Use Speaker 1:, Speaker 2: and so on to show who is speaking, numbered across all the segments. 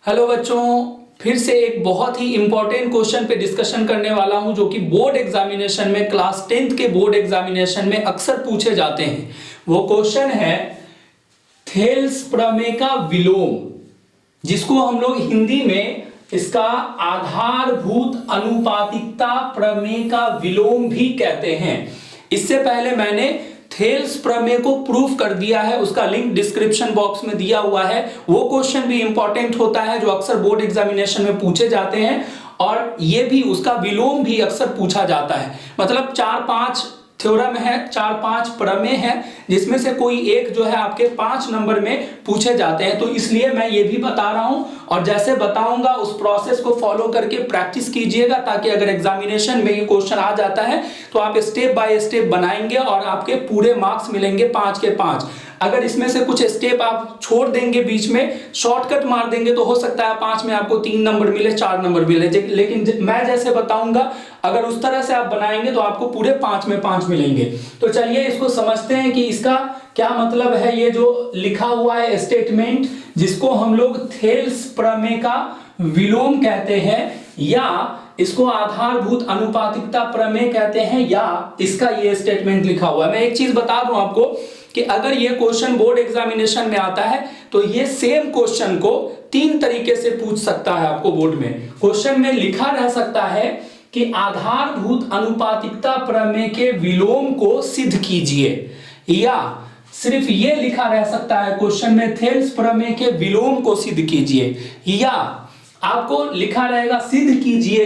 Speaker 1: Hello बच्चों, फिर से एक बहुत ही इंपॉर्टेंट क्वेश्चन पे डिस्कशन करने वाला हूं जो कि बोर्ड एग्जामिनेशन में क्लास 10th के बोर्ड एग्जामिनेशन में अक्सर पूछे जाते हैं। वो क्वेश्चन है थेल्स प्रमेय का विलोम, जिसको हम लोग हिंदी में इसका आधारभूत अनुपातिकता प्रमेय का विलोम भी कहते हैं। इससे पहले मैंने थेल्स प्रमेय को प्रूफ कर दिया है, उसका लिंक डिस्क्रिप्शन बॉक्स में दिया हुआ है। वो क्वेश्चन भी इंपॉर्टेंट होता है जो अक्सर बोर्ड एग्जामिनेशन में पूछे जाते हैं, और ये भी उसका विलोम भी अक्सर पूछा जाता है। मतलब 4-5 थ्योरम है, 4-5 प्रमेय है, जिसमें से कोई एक जो है आपके 5 नंबर में पूछे जाते हैं। तो इसलिए मैं ये भी बता रहा हूं, और जैसे बताऊंगा उस प्रोसेस को फॉलो करके प्रैक्टिस कीजिएगा, ताकि अगर एग्जामिनेशन में ये क्वेश्चन आ जाता है तो आप स्टेप बाय स्टेप बनाएंगे और आपके पूरे मार्क्स मिलेंगे 5 के 5। अगर इसमें से कुछ स्टेप आप छोड़ देंगे, बीच में शॉर्टकट मार देंगे, तो हो सकता है 5 में आपको 3 नंबर मिले, 4 नंबर मिले। लेकिन मैं जैसे बताऊंगा अगर उस तरह से आप बनाएंगे तो आपको पूरे 5 में 5 मिलेंगे। तो चलिए इसको समझते हैं कि इसका क्या मतलब है। ये जो लिखा हुआ है स्टेटमेंट, जिसको हम लोग थेल्स प्रमेय का विलोम कहते हैं, या इसको आधारभूत अनुपातिकता प्रमेय कहते हैं, या इसका ये स्टेटमेंट लिखा हुआ है। मैं एक चीज बता दूं आपको कि अगर ये क्वेश्चन बोर्ड एग्जामिनेशन में आता है तो ये सेम क्वेश्चन को 3 तरीके से पूछ सकता है आपको बोर्ड में। क्वेश्चन में लिखा रह सकता है कि आधारभूत अनुपातिकता प्रमेय के विलोम को सिद्ध कीजिए, या सिर्फ ये लिखा रह सकता है क्वेश्चन में थेल्स प्रमेय के विलोम को सिद्ध कीजिए, या आपको लिखा रहेगा सिद्ध कीजिए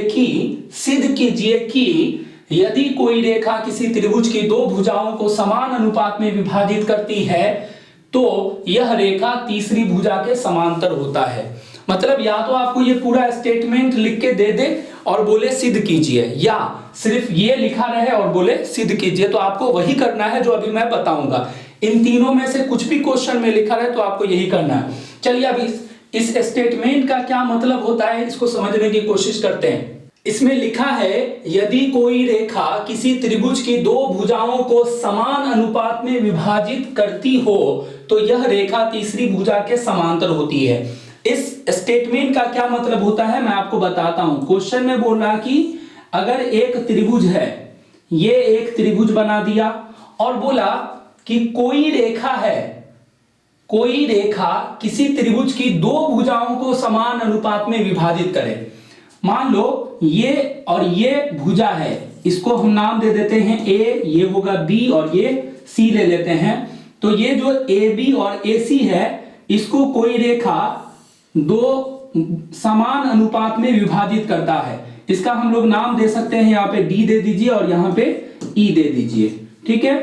Speaker 1: कि यदि कोई रेखा किसी त्रिभुज की 2 भुजाओं को समान अनुपात में विभाजित करती है तो यह रेखा तीसरी भुजा के समांतर होता है। मतलब या तो आपको ये पूरा स्टेटमेंट लिख के दे दे और बोले सिद्ध कीजिए, या सिर्फ ये लिखा रहे और बोले सिद्ध कीजिए। तो आपको वही करना है जो अभी मैं बताऊंगा। इन तीनों में से कुछ भी क्वेश्चन में लिखा रहे तो आपको यही करना है। चलिए अब इस स्टेटमेंट का क्या मतलब होता है, इसको समझने की कोशिश करते हैं। इसमें लिखा है यदि कोई रेखा किसी त्रिभुज की 2 भुजाओं को समान अनुपात में विभाजित करती हो तो यह रेखा तीसरी भुजा के समांतर होती है। इस स्टेटमेंट का क्या मतलब होता है मैं आपको बताता हूं। क्वेश्चन में बोल रहा कि अगर एक त्रिभुज है, ये एक त्रिभुज बना दिया और बोला कि कोई रेखा किसी त्रिभुज की 2 भुजाओं को समान अनुपात में विभाजित करे। मान लो ये और ये भुजा है, इसको हम नाम दे देते हैं ए, ये होगा बी और ये सी ले लेते हैं। तो ये जो ए बी और ए सी है, इसको कोई रेखा 2 समान अनुपात में विभाजित करता है। इसका हम लोग नाम दे सकते हैं, यहाँ पे डी दे दीजिए और यहाँ पे ई दे दीजिए, ठीक है।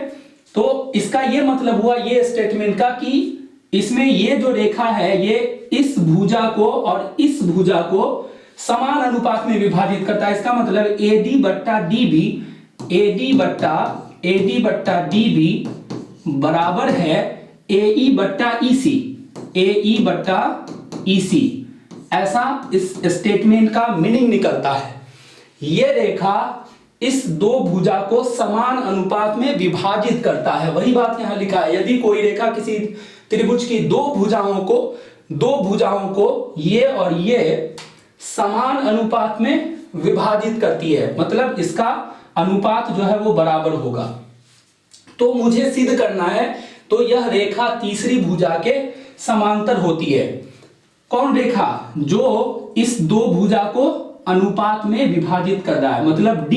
Speaker 1: तो इसका ये मतलब हुआ ये स्टेटमेंट का कि इसमें ये जो रेखा है ये इस भुजा को और इस भुजा को समान अनुपात में विभाजित करता है। इसका मतलब AD बट्टा DB बराबर है AE बट्टा EC। ऐसा इस स्टेटमेंट का मीनिंग निकलता है। यह रेखा इस 2 भुजा को समान अनुपात में विभाजित करता है। वही बात यहां लिखा है, यदि कोई रेखा किसी त्रिभुज की 2 भुजाओं को ये और ये समान अनुपात में विभाजित करती है, मतलब इसका अनुपात जो है वो बराबर होगा। तो मुझे सिद्ध करना है, तो यह रेखा तीसरी भुजा के समांतर होती है। कौन रेखा? जो इस 2 भुजा को अनुपात में विभाजित कर रहा है, मतलब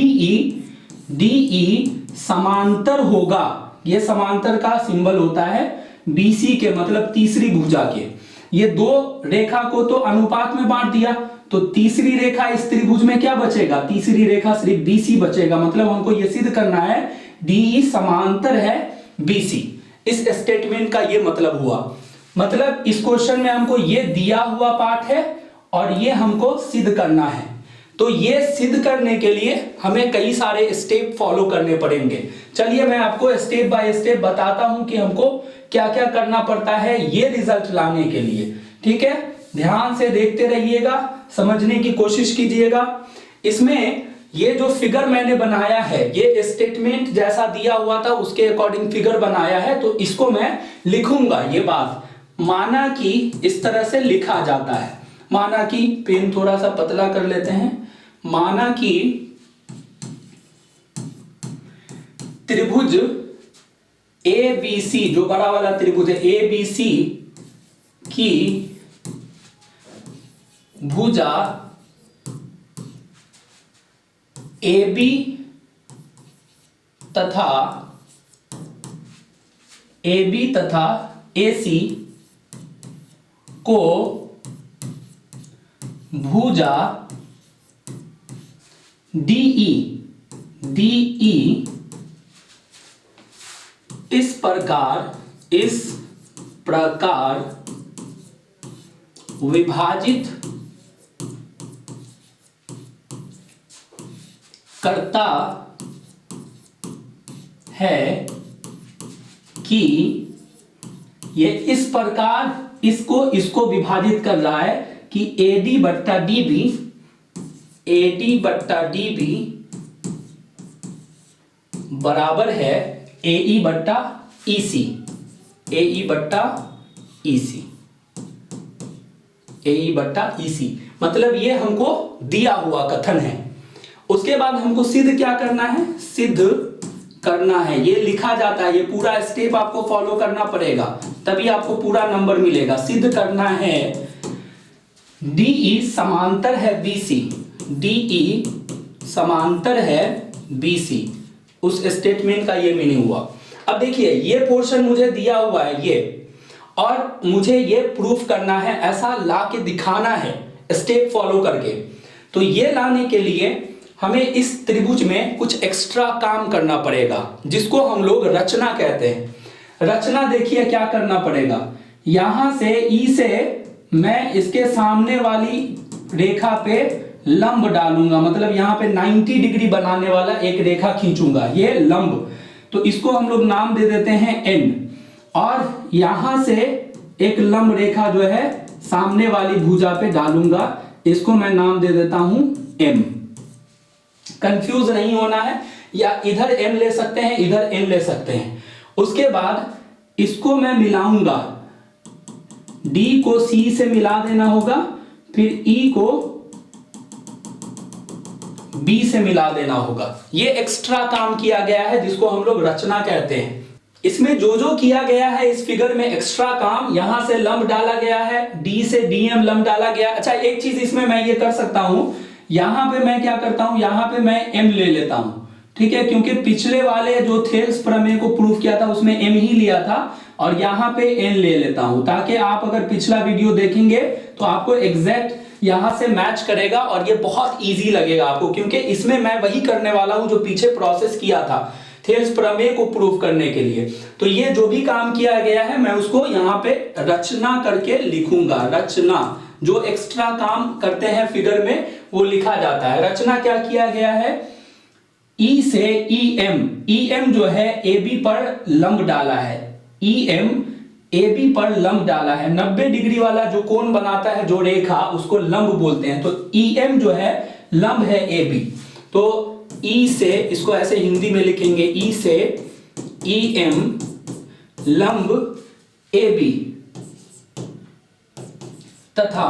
Speaker 1: DE समांतर होगा। यह समांतर का सिंबल होता है BC के, मतलब तीसरी भुजा के। ये 2 रेखा को तो अनुपात में बांट दिया, तो तीसरी रेखा इस त्रिभुज में क्या बचेगा? तीसरी रेखा सिर्फ BC बचेगा। मतलब हमको यह सिद्ध करना है DE समांतर है BC। इस स्टेटमेंट का ये मतलब हुआ। मतलब इस क्वेश्चन में हमको ये दिया हुआ पार्ट है और ये हमको सिद्ध करना है। तो ये सिद्ध करने के लिए हमें कई सारे स्टेप फॉलो करने पड़ेंगे। चलिए मैं आपको स्टेप बाय स्टेप बताता हूं कि हमको क्या क्या करना पड़ता है ये रिजल्ट लाने के लिए, ठीक है। ध्यान से देखते रहिएगा, समझने की कोशिश कीजिएगा। इसमें ये जो फिगर मैंने बनाया है, ये स्टेटमेंट जैसा दिया हुआ था उसके अकॉर्डिंग फिगर बनाया है, तो इसको मैं लिखूंगा। ये बात माना कि इस तरह से लिखा जाता है, माना कि पेन थोड़ा सा पतला कर लेते हैं, माना कि त्रिभुज ABC, जो बड़ा वाला त्रिभुज है ABC की भुजा AB तथा AC को भुजा DE इस प्रकार विभाजित करता है कि ये इस प्रकार इसको विभाजित कर रहा है कि AD बट्टा DB बराबर है AE बट्टा EC, मतलब ये हमको दिया हुआ कथन है। उसके बाद हमको सिद्ध क्या करना है, सिद्ध करना है, ये लिखा जाता है, ये पूरा स्टेप आपको फॉलो करना पड़ेगा तभी आपको पूरा नंबर मिलेगा। सिद्ध करना है DE समांतर है BC, उस स्टेटमेंट का ये मीनिंग हुआ। अब देखिए ये पोर्शन मुझे दिया हुआ है ये, और मुझे ये प्रूफ करना है, ऐसा ला के दिखाना है स्टेप फॉलो करके। तो ये लाने के लिए हमें इस त्रिभुज में कुछ एक्स्ट्रा काम करना पड़ेगा जिसको हम लोग रचना कहते हैं। रचना देखिए क्या करना पड़ेगा, यहां से E से मैं इसके सामने वाली रेखा पे लंब डालूंगा, मतलब यहां पे 90 डिग्री बनाने वाला एक रेखा खींचूंगा, ये लंब, तो इसको हम लोग नाम दे देते हैं N। और यहां से एक लंब रेखा जो है सामने वाली भुजा पे डालूंगा, इसको मैं नाम दे देता हूं M। कंफ्यूज नहीं होना है, या इधर M ले सकते हैं इधर N ले सकते हैं। उसके बाद इसको मैं मिलाऊंगा, D को C से मिला देना होगा, फिर E को B से मिला देना होगा। ये एक्स्ट्रा काम किया गया है जिसको हम लोग रचना कहते हैं। इसमें जो किया गया है इस फिगर में एक्स्ट्रा काम, यहां से लंब डाला गया है, D से DM लंब डाला गया। अच्छा एक चीज इसमें मैं ये कर सकता हूं, यहां पे मैं क्या करता हूं, यहां पे मैं M ले लेता हूं, ठीक है, क्योंकि पिछले वाले जो थेल्स प्रमेय को प्रूफ किया था उसमें M ही लिया था, और यहां पे N ले लेता हूं, ताकि आप अगर पिछला वीडियो देखेंगे तो आपको एग्जैक्ट यहां से मैच करेगा और ये बहुत इजी लगेगा आपको, क्योंकि इसमें मैं वही करने वाला हूं जो पीछे प्रोसेस किया था थेल्स प्रमेय को प्रूफ करने के लिए। तो ये जो भी काम किया गया है मैं उसको यहाँ पे रचना करके लिखूंगा। रचना, जो एक्स्ट्रा काम करते हैं फिगर में वो लिखा जाता है। रचना क्या किया गया है, E से EM जो है AB पर लंब डाला है, EM AB पर लंब डाला है। 90 डिग्री वाला जो कोण बनाता है जो रेखा, उसको लंब बोलते हैं। तो EM जो है लंब है AB, तो E से, इसको ऐसे हिंदी में लिखेंगे, E से EM लंब AB तथा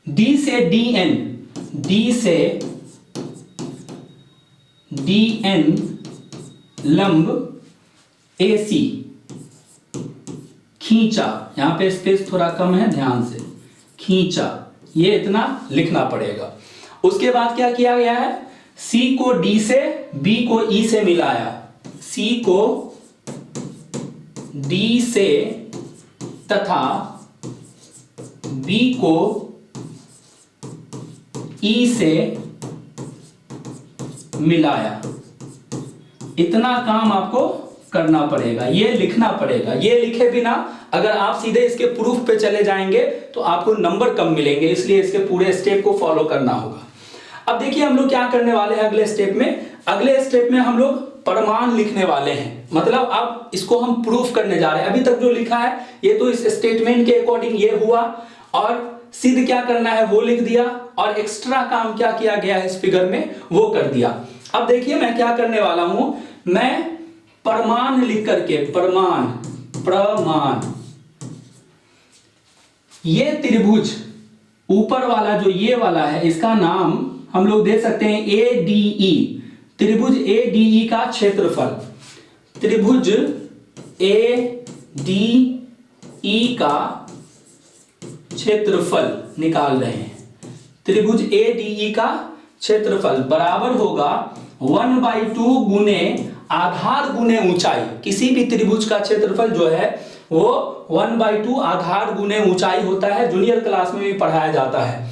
Speaker 1: D से DN लंब AC खींचा। यहां पे स्पेस थोड़ा कम है, ध्यान से, खींचा, ये इतना लिखना पड़ेगा। उसके बाद क्या किया गया है, C को D से, B को E से मिलाया, C को D से तथा B को E से मिलाया। इतना काम आपको करना पड़ेगा, ये लिखना पड़ेगा। ये लिखे बिना अगर आप सीधे इसके प्रूफ पे चले जाएंगे तो आपको नंबर कम मिलेंगे, इसलिए इसके पूरे स्टेप को फॉलो करना होगा। अब देखिए हम लोग क्या करने वाले हैं अगले स्टेप में। अगले स्टेप में हम लोग प्रमाण लिखने वाले हैं, मतलब अब इसको हम प्रूफ करने जा रहे हैं। अभी तक जो लिखा है ये तो इस स्टेटमेंट के अकॉर्डिंग ये हुआ, और सिद्ध क्या करना है वो लिख दिया, और एक्स्ट्रा काम क्या किया गया है इस फिगर में वो कर दिया। अब देखिए मैं क्या करने वाला हूं, मैं प्रमाण लिख करके, प्रमाण ये त्रिभुज ऊपर वाला जो ये वाला है इसका नाम हम लोग दे सकते हैं ADE, त्रिभुज ADE का क्षेत्रफल, त्रिभुज ADE का क्षेत्रफल निकाल रहे हैं। त्रिभुज ADE का क्षेत्रफल बराबर होगा 1/2 गुने आधार गुने ऊंचाई। किसी भी त्रिभुज का क्षेत्रफल जो है वो 1/2 आधार गुने ऊंचाई होता है, जूनियर क्लास में भी पढ़ाया जाता है।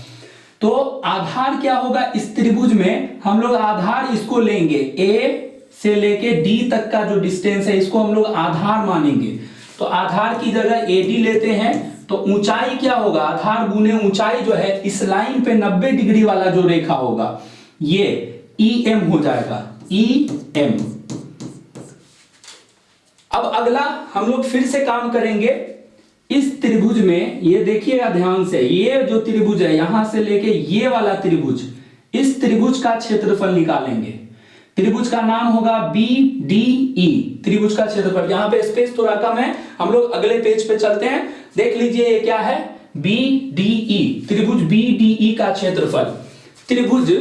Speaker 1: तो आधार क्या होगा इस त्रिभुज में, हम लोग आधार इसको लेंगे, A से लेके D तक का जो डिस्टेंस है इसको हम लोग आधार मानेंगे। तो आधार की जगह AD लेते हैं, तो ऊंचाई क्या होगा, आधार गुने ऊंचाई जो है इस लाइन पे 90 डिग्री वाला जो रेखा होगा ये EM हो जाएगा, EM। अब अगला हम लोग फिर से काम करेंगे इस त्रिभुज में, ये देखिएगा ध्यान से, ये जो त्रिभुज है यहां से लेके ये वाला त्रिभुज, इस त्रिभुज का क्षेत्रफल निकालेंगे। त्रिभुज का नाम होगा BDE, त्रिभुज का क्षेत्रफल। यहां पे स्पेस थोड़ा कम है, हम लोग अगले पेज पे चलते हैं। देख लीजिए ये क्या है, BDE, त्रिभुज BDE का क्षेत्रफल, त्रिभुज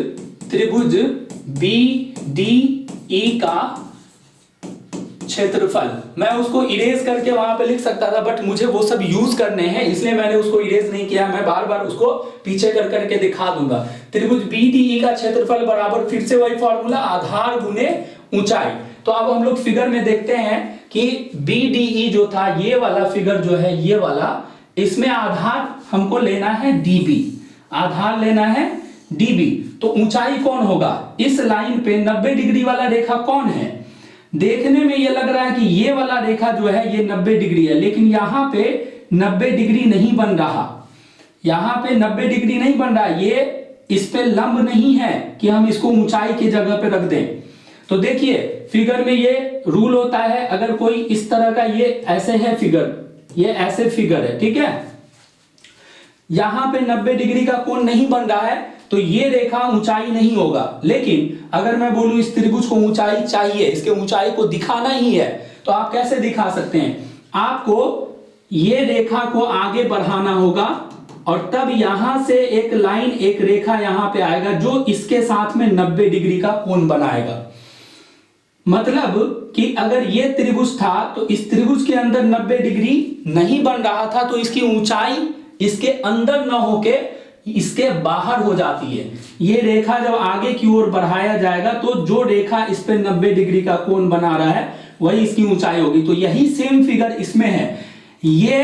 Speaker 1: BDE का क्षेत्रफल। मैं उसको इरेज करके वहां पे लिख सकता था, बट मुझे वो सब यूज करने हैं इसलिए मैंने उसको इरेज नहीं किया। मैं बार बार उसको पीछे कर करके दिखा दूंगा। त्रिभुज BDE का क्षेत्रफल बराबर फिर से वही फॉर्मूला, आधार गुने ऊंचाई। तो अब हम लोग फिगर में देखते हैं कि BDE जो था, ये वाला फिगर जो है ये वाला, इसमें आधार हमको लेना है DB, आधार लेना है DB। तो ऊंचाई कौन होगा, इस लाइन पे 90 डिग्री वाला रेखा कौन है। देखने में ये लग रहा है कि ये वाला रेखा जो है ये 90 डिग्री है, लेकिन यहां पे 90 डिग्री नहीं बन रहा, यहां पे 90 डिग्री नहीं बन रहा, ये इस पे लंब नहीं है कि हम इसको ऊंचाई की जगह पे रख दें। तो देखिए फिगर में ये रूल होता है, अगर कोई इस तरह का, ये ऐसे है फिगर, ये ऐसे फिगर है, ठीक है, यहां पे 90 डिग्री का कोण नहीं बन रहा है तो ये रेखा ऊंचाई नहीं होगा। लेकिन अगर मैं बोलूं इस त्रिभुज को ऊंचाई चाहिए, इसके ऊंचाई को दिखाना ही है, तो आप कैसे दिखा सकते हैं, आपको ये रेखा को आगे बढ़ाना होगा और तब यहां से एक लाइन, एक रेखा यहां पे आएगा जो इसके साथ में 90 डिग्री का कोण बनाएगा। मतलब कि अगर ये त्रिभुज था तो इस त्रिभुज के अंदर 90 डिग्री नहीं बन रहा था, तो इसकी ऊंचाई इसके अंदर न होके इसके बाहर हो जाती है। ये रेखा जब आगे की ओर बढ़ाया जाएगा तो जो रेखा इस पे 90 डिग्री का कोण बना रहा है वही इसकी ऊंचाई होगी। तो यही सेम फिगर इसमें है, ये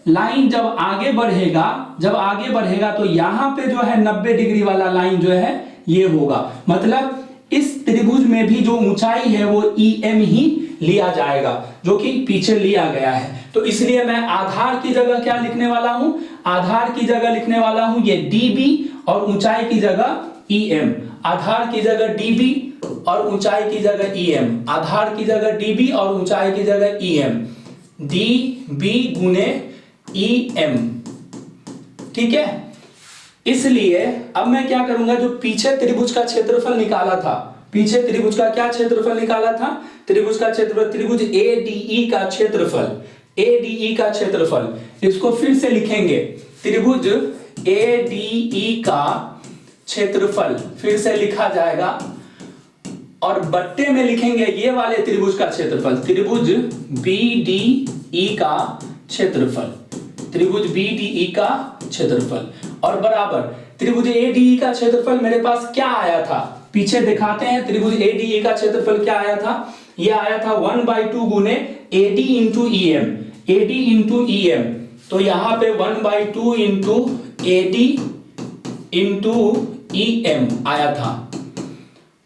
Speaker 1: लाइन जब आगे बढ़ेगा तो यहां पे जो है 90 डिग्री वाला लाइन जो है ये होगा। मतलब इस त्रिभुज में भी जो ऊंचाई है वो EM ही लिया जाएगा, जो कि पीछे लिया गया है। तो इसलिए मैं आधार की जगह क्या लिखने वाला हूं, आधार की जगह लिखने वाला हूं ये DB और ऊंचाई की जगह EM। आधार की जगह DB और ऊंचाई की जगह EM, आधार की जगह DB और ऊंचाई की जगह EM, DB गुने EM, ठीक है। इसलिए अब मैं क्या करूंगा, जो पीछे त्रिभुज का क्षेत्रफल निकाला था, पीछे त्रिभुज का क्या क्षेत्रफल निकाला था, त्रिभुज का क्षेत्रफल, त्रिभुज ADE का क्षेत्रफल, ADE का क्षेत्रफल, इसको फिर से लिखेंगे, त्रिभुज ADE का क्षेत्रफल फिर से लिखा जाएगा और बट्टे में लिखेंगे ये वाले त्रिभुज का क्षेत्रफल, त्रिभुज BDE का क्षेत्रफल, त्रिभुज BDE का क्षेत्रफल और बराबर त्रिभुज ADE का क्षेत्रफल मेरे पास क्या आया था, पीछे दिखाते हैं। त्रिभुज ADE का क्षेत्रफल क्या आया था, ये आया था 1/2 गुने AD into EM, AD into EM। तो यहां पे 1/2 इंटू AD इंटू EM आया था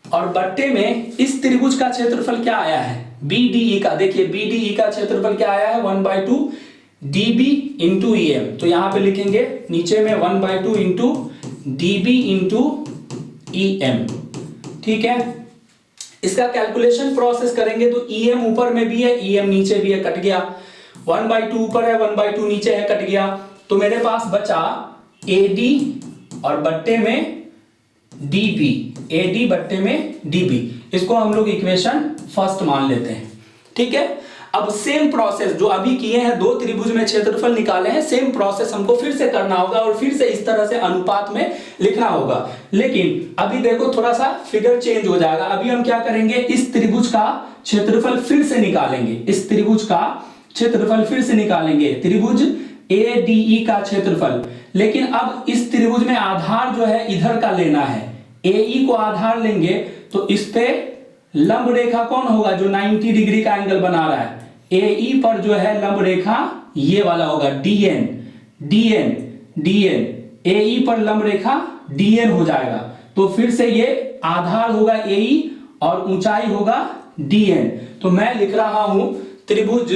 Speaker 1: और बट्टे में इस त्रिभुज का क्षेत्रफल क्या आया है, BDE का। देखिए BDE का क्षेत्रफल क्या आया है, 1/2 DB इंटू EM। तो यहां पे लिखेंगे नीचे में 1/2 इंटू DB इंटू EM, ठीक है। इसका कैलकुलेशन प्रोसेस करेंगे तो EM ऊपर में भी है, EM नीचे भी है, कट गया। 1/2 ऊपर है, 1/2 नीचे है, कट गया। तो मेरे पास बचा AD और बट्टे में DB, AD बट्टे में DB। इसको हम लोग इक्वेशन फर्स्ट मान लेते हैं, ठीक है। अब सेम प्रोसेस जो अभी किए हैं, दो त्रिभुज में क्षेत्रफल निकाले हैं, सेम प्रोसेस हमको फिर से करना होगा और फिर से इस तरह से अनुपात में लिखना होगा। लेकिन अभी देखो थोड़ा सा फिगर चेंज हो जाएगा। अभी हम क्या करेंगे, इस त्रिभुज का क्षेत्रफल फिर से निकालेंगे, इस त्रिभुज का क्षेत्रफल फिर से निकालेंगे, त्रिभुज ADE का क्षेत्रफल। लेकिन अब इस त्रिभुज में आधार जो है इधर का लेना है, AE को आधार लेंगे तो इस पे लंब रेखा कौन होगा, जो 90 डिग्री का एंगल बना रहा है, AE पर जो है लंब रेखा ये वाला होगा, DN, DN, DN, AE पर लंब रेखा DN हो जाएगा। तो फिर से ये आधार होगा AE और ऊंचाई होगा DN। तो मैं लिख रहा हूं त्रिभुज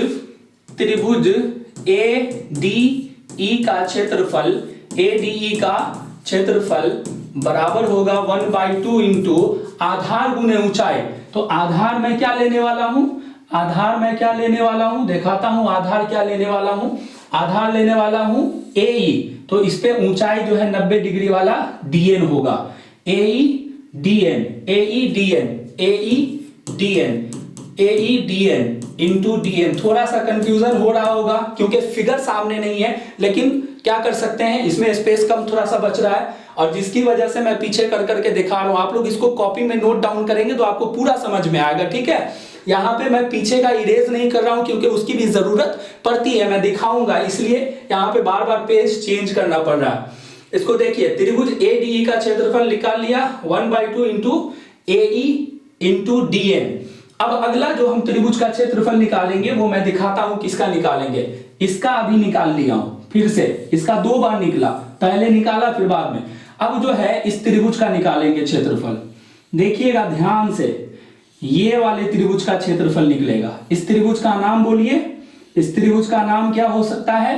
Speaker 1: ADE का क्षेत्रफल, ADE का क्षेत्रफल बराबर होगा 1/2 इंटू आधार गुने ऊंचाई। तो आधार में क्या लेने वाला हूं, आधार में क्या लेने वाला हूं, दिखाता हूं आधार क्या लेने वाला हूं, आधार लेने वाला हूं AE। तो इस पे ऊंचाई जो है 90 डिग्री वाला DN होगा, AE DN, AE DN, AE DN, AE DN into DN। थोड़ा सा कंफ्यूजन हो रहा होगा क्योंकि फिगर सामने नहीं है, लेकिन क्या कर सकते हैं, इसमें स्पेस कम थोड़ा सा बच रहा है और जिसकी वजह से मैं पीछे कर करके दिखा रहा हूं। आप लोग इसको कॉपी में नोट डाउन करेंगे तो आपको पूरा समझ में आएगा, ठीक है। यहाँ पे मैं पीछे का इरेज नहीं कर रहा हूं क्योंकि उसकी भी जरूरत पड़ती है, मैं दिखाऊंगा, इसलिए यहाँ पे बार बार पेज चेंज करना पड़ रहा है। इसको देखिए, त्रिभुज ADE का क्षेत्रफल निकाल लिया 1/2 इंटू AE इंटू DN। अब अगला जो हम त्रिभुज का क्षेत्रफल निकालेंगे वो मैं दिखाता हूं किसका निकालेंगे। इसका अभी निकाल लिया हूं, फिर से इसका 2 बार निकला, पहले निकाला फिर बाद में। अब जो है इस त्रिभुज का निकालेंगे क्षेत्रफल। देखिएगा ध्यान से, ये वाले त्रिभुज का क्षेत्रफल निकलेगा। इस त्रिभुज का नाम बोलिए, इस त्रिभुज का नाम क्या हो सकता है,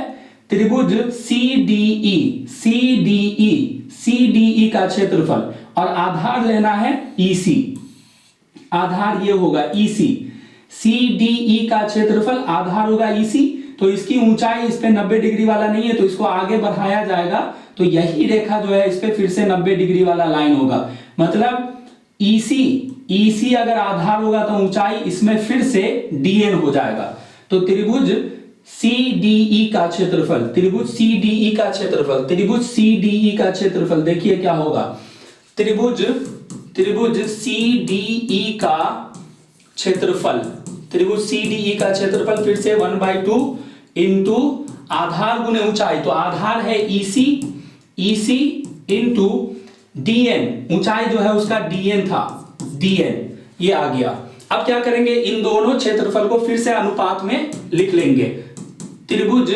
Speaker 1: त्रिभुज CDE, CDE, CDE का क्षेत्रफल। और आधार लेना है EC, आधार ये होगा EC, CDE का क्षेत्रफल आधार होगा EC। तो इसकी ऊंचाई इस पे 90 डिग्री वाला नहीं है तो इसको आगे बढ़ाया जाएगा, तो यही रेखा जो है इस पे फिर से 90 डिग्री वाला लाइन होगा। मतलब EC अगर आधार होगा तो ऊंचाई इसमें फिर से DN हो जाएगा। तो त्रिभुज CDE का क्षेत्रफल, त्रिभुज CDE का क्षेत्रफल, त्रिभुज CDE का क्षेत्रफल देखिए क्या होगा, त्रिभुज CDE का क्षेत्रफल, त्रिभुज CDE का क्षेत्रफल फिर से 1/2 इंटू आधार गुने ऊंचाई। तो आधार है EC इंटू DN, ऊंचाई जो है उसका DN था, DN ये आ गया। अब क्या करेंगे, इन दोनों क्षेत्रफल को फिर से अनुपात में लिख लेंगे। त्रिभुज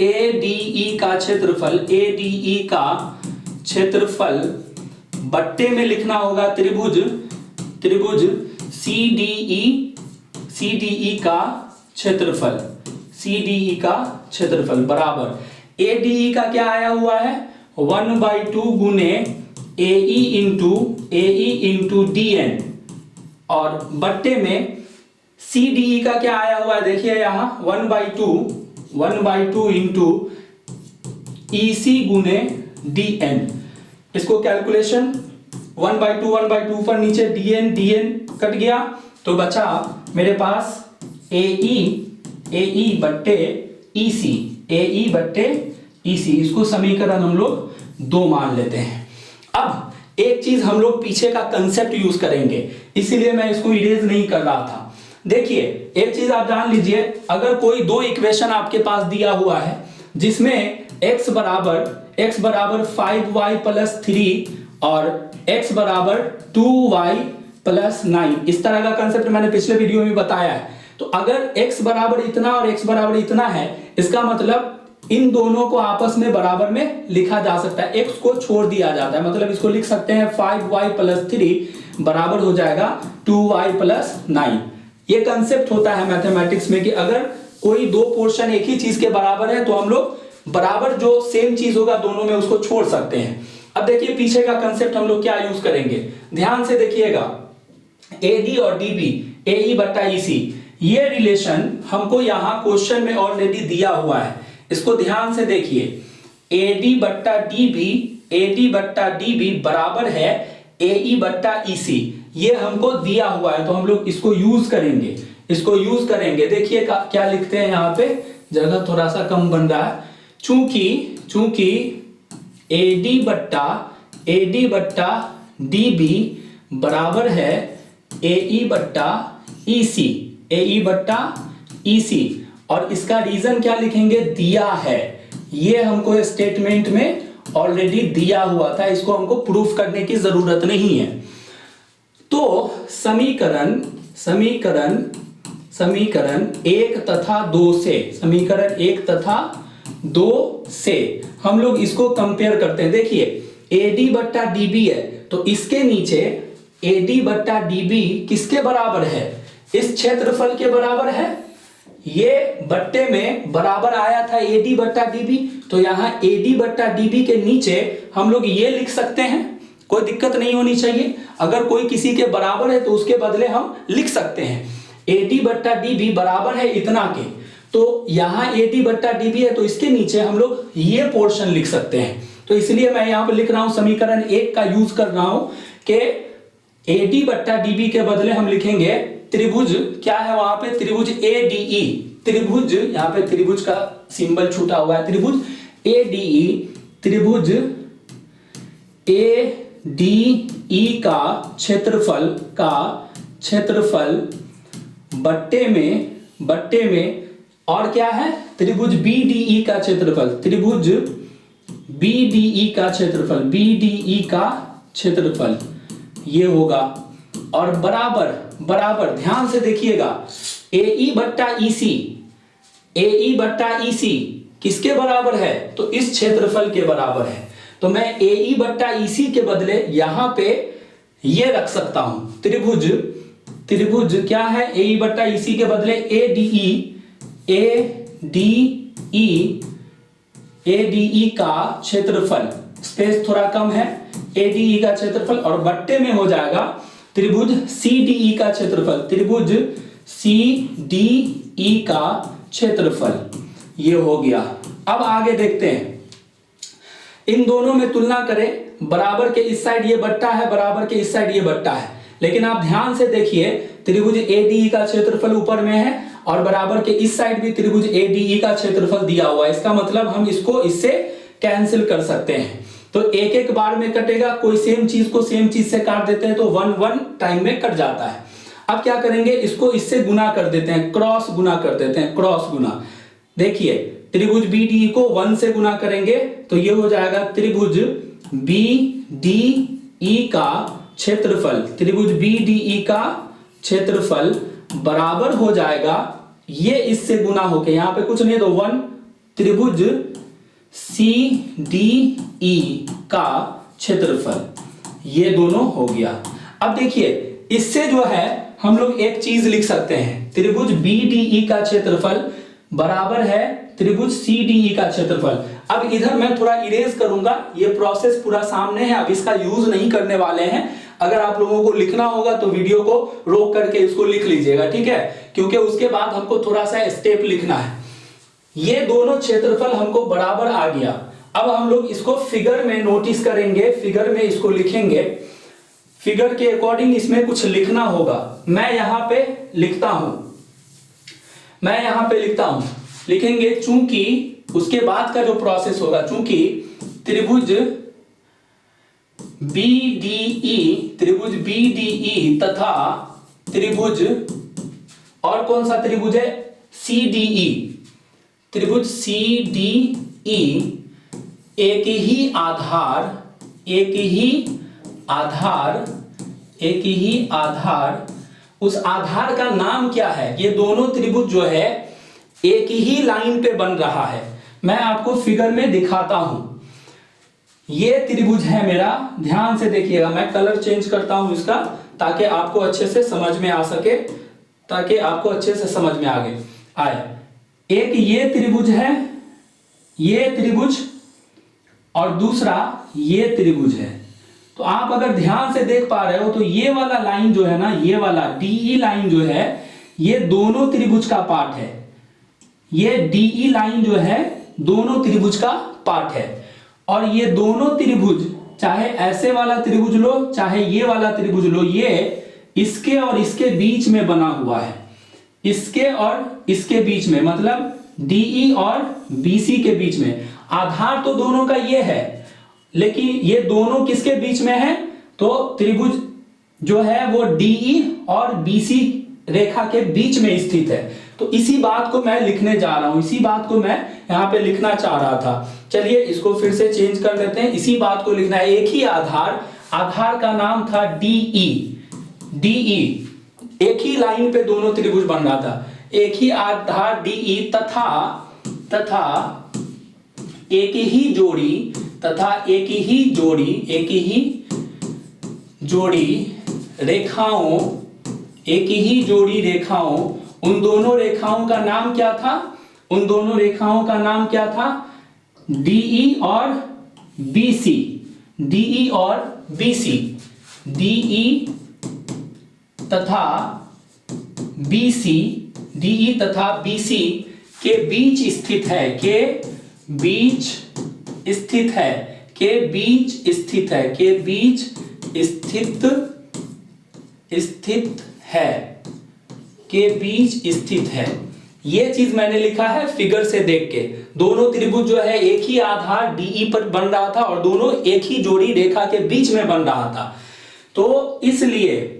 Speaker 1: ADE का क्षेत्रफल, ADE का क्षेत्रफल बट्टे में लिखना होगा त्रिभुज CDE का क्षेत्रफल, CDE का क्षेत्रफल बराबर ADE का क्या आया हुआ है 1/2 गुने AE इंटू DN, और बट्टे में CDE का क्या आया हुआ है देखिए यहां 1/2 इंटू EC गुने DN। इसको कैलकुलेशन 1/2 ऊपर नीचे DN कट गया तो बचा मेरे पास AE बट्टे EC, इसको समीकरण हम लोग 2 मान लेते हैं। अब एक चीज हम लोग पीछे का कंसेप्ट यूज करेंगे, इसीलिए मैं इसको इरेज नहीं कर रहा था। देखिए एक चीज आप जान लीजिए, अगर कोई 2 इक्वेशन आपके पास दिया हुआ है जिसमें x बराबर 5y + 3 और x बराबर 2y + 9, इस तरह का कंसेप्ट मैंने पिछले वीडियो में बताया है। तो अगर x बराबर इतना और x बराबर इतना है, इसका मतलब इन दोनों को आपस में बराबर में लिखा जा सकता है, x को छोड़ दिया जाता है। मतलब इसको लिख सकते हैं 5y + 3 बराबर हो जाएगा 2y + 9। ये कंसेप्ट होता है मैथमेटिक्स में कि अगर कोई 2 पोर्शन एक ही चीज के बराबर है तो हम लोग बराबर जो सेम चीज होगा दोनों में उसको छोड़ सकते हैं। अब देखिए पीछे का कंसेप्ट हम लोग क्या यूज करेंगे, ध्यान से देखिएगा। AD और DB, AE बट्टा EC, ये रिलेशन हमको यहां क्वेश्चन में ऑलरेडी दिया हुआ है, इसको ध्यान से देखिए। AD बट्टा DB बराबर है AE बट्टा EC, ये हमको दिया हुआ है तो हम लोग इसको यूज करेंगे। इसको यूज करेंगे। देखिए क्या लिखते हैं यहाँ पे, जगह थोड़ा सा कम बन रहा है। चूंकि AD बट्टा DB बराबर है AE बट्टा EC, और इसका रीजन क्या लिखेंगे, दिया है। ये हमको स्टेटमेंट में ऑलरेडी दिया हुआ था, इसको हमको प्रूफ करने की जरूरत नहीं है। तो समीकरण 1 तथा 2 से हम लोग इसको कंपेयर करते हैं। देखिए AD बट्टा DB है, तो इसके नीचे AD बट्टा DB किसके बराबर है, इस क्षेत्रफल के बराबर है। ये बट्टे में बराबर आया था AD बट्टा DB, तो यहां AD बट्टा DB के नीचे हम लोग ये लिख सकते हैं, कोई दिक्कत नहीं होनी चाहिए। अगर कोई किसी के बराबर है तो उसके बदले हम लिख सकते हैं AD बट्टा DB बराबर है इतना के, तो यहां AD बट्टा DB है, तो इसके नीचे हम लोग ये पोर्शन लिख सकते हैं। तो इसलिए मैं यहां पर लिख रहा हूं समीकरण 1 का यूज कर रहा हूं कि AD बट्टा DB के बदले हम लिखेंगे त्रिभुज, क्या है वहां पे, त्रिभुज ADE, त्रिभुज, यहां पे त्रिभुज का सिंबल छूटा हुआ है, त्रिभुज ADE, त्रिभुज ADE का क्षेत्रफल बट्टे में और क्या है, त्रिभुज BDE का क्षेत्रफल, त्रिभुज BDE का क्षेत्रफल ये होगा। और बराबर ध्यान से देखिएगा, AE बट्टा EC किसके बराबर है, तो इस क्षेत्रफल के बराबर है। तो मैं AE बट्टा EC के बदले यहां पे ये रख सकता हूं, त्रिभुज क्या है, AE बट्टा EC के बदले ADE का क्षेत्रफल, स्पेस थोड़ा कम है, ADE का क्षेत्रफल, और बट्टे में हो जाएगा त्रिभुज CDE का क्षेत्रफल, त्रिभुज CDE का क्षेत्रफल, ये हो गया। अब आगे देखते हैं, इन दोनों में तुलना करें। बराबर के इस साइड ये बट्टा है, बराबर के इस साइड ये बट्टा है, लेकिन आप ध्यान से देखिए त्रिभुज ADE का क्षेत्रफल ऊपर में है और बराबर के इस साइड भी त्रिभुज ADE का क्षेत्रफल दिया हुआ है। इसका मतलब हम इसको इससे कैंसिल कर सकते हैं। तो एक एक बार में कटेगा, कोई सेम चीज को सेम चीज से काट देते हैं तो 1 टाइम में कट जाता है। अब क्या करेंगे, इसको इससे गुना कर देते हैं, क्रॉस गुना। देखिए त्रिभुज BDE को 1 से गुना करेंगे तो ये हो जाएगा त्रिभुज BDE का क्षेत्रफल, त्रिभुज BDE का क्षेत्रफल बराबर हो जाएगा, ये इससे गुना होके यहां पे कुछ नहीं तो 1 त्रिभुज CDE का क्षेत्रफल, ये दोनों हो गया। अब देखिए इससे जो है हम लोग एक चीज लिख सकते हैं, त्रिभुज BDE का क्षेत्रफल बराबर है त्रिभुज CDE का क्षेत्रफल। अब इधर मैं थोड़ा इरेज करूंगा, ये प्रोसेस पूरा सामने है, अब इसका यूज नहीं करने वाले हैं। अगर आप लोगों को लिखना होगा तो वीडियो को रोक करके इसको लिख लीजिएगा, ठीक है, क्योंकि उसके बाद हमको थोड़ा सा स्टेप लिखना है। ये दोनों क्षेत्रफल हमको बराबर आ गया। अब हम लोग इसको फिगर में नोटिस करेंगे, फिगर में इसको लिखेंगे, फिगर के अकॉर्डिंग इसमें कुछ लिखना होगा। मैं यहां पे लिखता हूं, लिखेंगे चूंकि, उसके बाद का जो प्रोसेस होगा, चूंकि त्रिभुज BDE तथा त्रिभुज, और कौन सा त्रिभुज है, CDE, त्रिभुज CDE एक ही आधार, उस आधार का नाम क्या है। ये दोनों त्रिभुज जो है एक ही लाइन पे बन रहा है। मैं आपको फिगर में दिखाता हूं, ये त्रिभुज है मेरा, ध्यान से देखिएगा, मैं कलर चेंज करता हूं इसका ताकि आपको अच्छे से समझ में आ सके, आए। एक ये त्रिभुज है, ये त्रिभुज, और दूसरा ये त्रिभुज है। तो आप अगर ध्यान से देख पा रहे हो तो ये वाला लाइन जो है ना, ये वाला DE लाइन जो है, ये दोनों त्रिभुज का पार्ट है। ये DE लाइन जो है दोनों त्रिभुज का पार्ट है, और ये दोनों त्रिभुज, चाहे ऐसे वाला त्रिभुज लो चाहे ये वाला त्रिभुज लो, ये इसके और इसके बीच में बना हुआ है। इसके और इसके बीच में, मतलब DE और BC के बीच में। आधार तो दोनों का ये है, लेकिन ये दोनों किसके बीच में है? तो त्रिभुज जो है वो DE और BC रेखा के बीच में स्थित है। तो इसी बात को मैं लिखने जा रहा हूं, इसी बात को मैं यहां पे लिखना चाह रहा था। चलिए इसको फिर से चेंज कर लेते हैं, इसी बात को लिखना है। एक ही आधार, आधार का नाम था DE, एक ही लाइन पे दोनों त्रिभुज बन रहा था। एक ही आधार DE तथा एक ही जोड़ी रेखाओं, उन दोनों रेखाओं का नाम क्या था? उन दोनों रेखाओं का नाम क्या था? DE और BC, DE तथा BC के बीच स्थित है। ये चीज मैंने लिखा है फिगर से देख के। दोनों त्रिभुज जो है एक ही आधार DE पर बन रहा था और दोनों एक ही जोड़ी रेखा के बीच में बन रहा था। तो इसलिए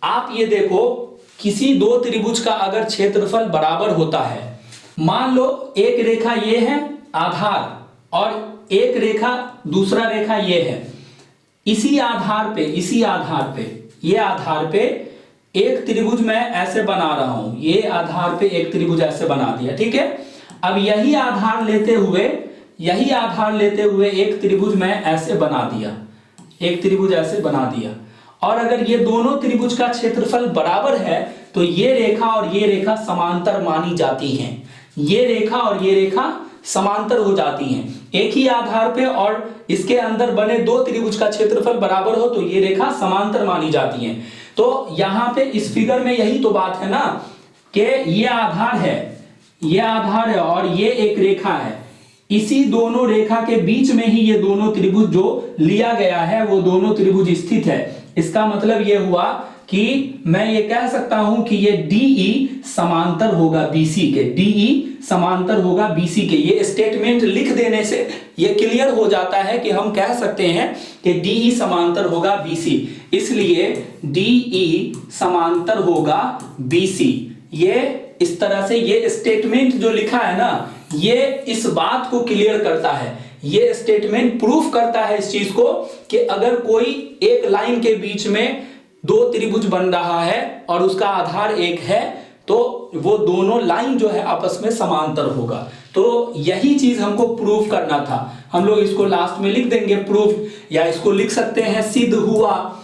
Speaker 1: आप ये देखो, किसी दो त्रिभुज का अगर क्षेत्रफल बराबर होता है, मान लो एक रेखा ये है आधार और एक रेखा दूसरा रेखा ये है, इसी आधार पे एक त्रिभुज मैं ऐसे बना रहा हूं, ये आधार पे एक त्रिभुज ऐसे बना दिया, ठीक है। अब यही आधार लेते हुए एक त्रिभुज मैं ऐसे बना दिया, और अगर ये दोनों त्रिभुज का क्षेत्रफल बराबर है तो ये रेखा और ये रेखा समांतर मानी जाती हैं। ये रेखा और ये रेखा समांतर हो जाती हैं। एक ही आधार पे और इसके अंदर बने दो त्रिभुज का क्षेत्रफल बराबर हो तो ये रेखा समांतर मानी जाती हैं। तो यहां पे इस फिगर में यही तो बात है ना, कि ये आधार है और ये एक रेखा है। इसी दोनों रेखा के बीच में ही ये दोनों त्रिभुज जो लिया गया है वो दोनों त्रिभुज स्थित है। इसका मतलब ये हुआ कि मैं ये कह सकता हूं कि ये DE समांतर होगा BC के, DE समांतर होगा BC के। ये स्टेटमेंट लिख देने से ये क्लियर हो जाता है कि हम कह सकते हैं कि DE समांतर होगा BC, इसलिए DE समांतर होगा BC। ये इस तरह से ये स्टेटमेंट जो लिखा है ना, ये इस बात को क्लियर करता है, ये स्टेटमेंट प्रूफ करता है इस चीज को कि अगर कोई एक लाइन के बीच में दो त्रिभुज बन रहा है और उसका आधार एक है तो वो दोनों लाइन जो है आपस में समांतर होगा। तो यही चीज हमको प्रूफ करना था। हम लोग इसको लास्ट में लिख देंगे प्रूफ, या इसको लिख सकते हैं सिद्ध हुआ,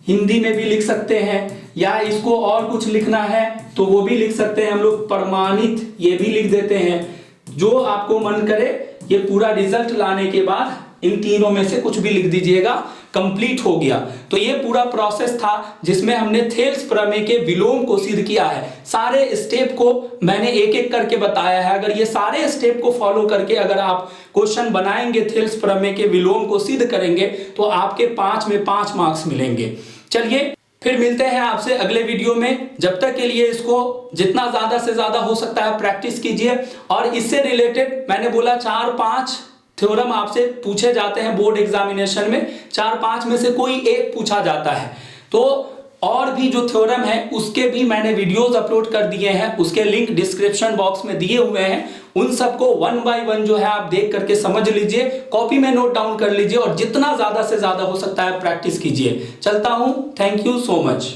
Speaker 1: हिंदी में भी लिख सकते हैं, या इसको और कुछ लिखना है तो वो भी लिख सकते हैं हम लोग, प्रमाणित ये भी लिख देते हैं। जो आपको मन करे, ये पूरा रिजल्ट लाने के बाद इन तीनों में से कुछ भी लिख दीजिएगा, कंप्लीट हो गया। तो ये पूरा प्रोसेस था जिसमें हमने थेल्स प्रमेय के विलोम को सिद्ध किया है। सारे स्टेप को मैंने एक एक करके बताया है। अगर ये सारे स्टेप को फॉलो करके अगर आप क्वेश्चन बनाएंगे, थेल्स प्रमेय के विलोम को सिद्ध करेंगे, तो आपके 5 में 5 मार्क्स मिलेंगे। चलिए फिर मिलते हैं आपसे अगले वीडियो में। जब तक के लिए इसको जितना ज्यादा से ज्यादा हो सकता है प्रैक्टिस कीजिए। और इससे रिलेटेड मैंने बोला 4-5 थ्योरम आपसे पूछे जाते हैं बोर्ड एग्जामिनेशन में, 4-5 में से कोई एक पूछा जाता है। तो और भी जो थ्योरम है उसके भी मैंने वीडियोस अपलोड कर दिए हैं, उसके लिंक डिस्क्रिप्शन बॉक्स में दिए हुए हैं। उन सबको 1 बाय 1 जो है आप देख करके समझ लीजिए, कॉपी में नोट डाउन कर लीजिए और जितना ज्यादा से ज्यादा हो सकता है प्रैक्टिस कीजिए। चलता हूं, थैंक यू सो मच।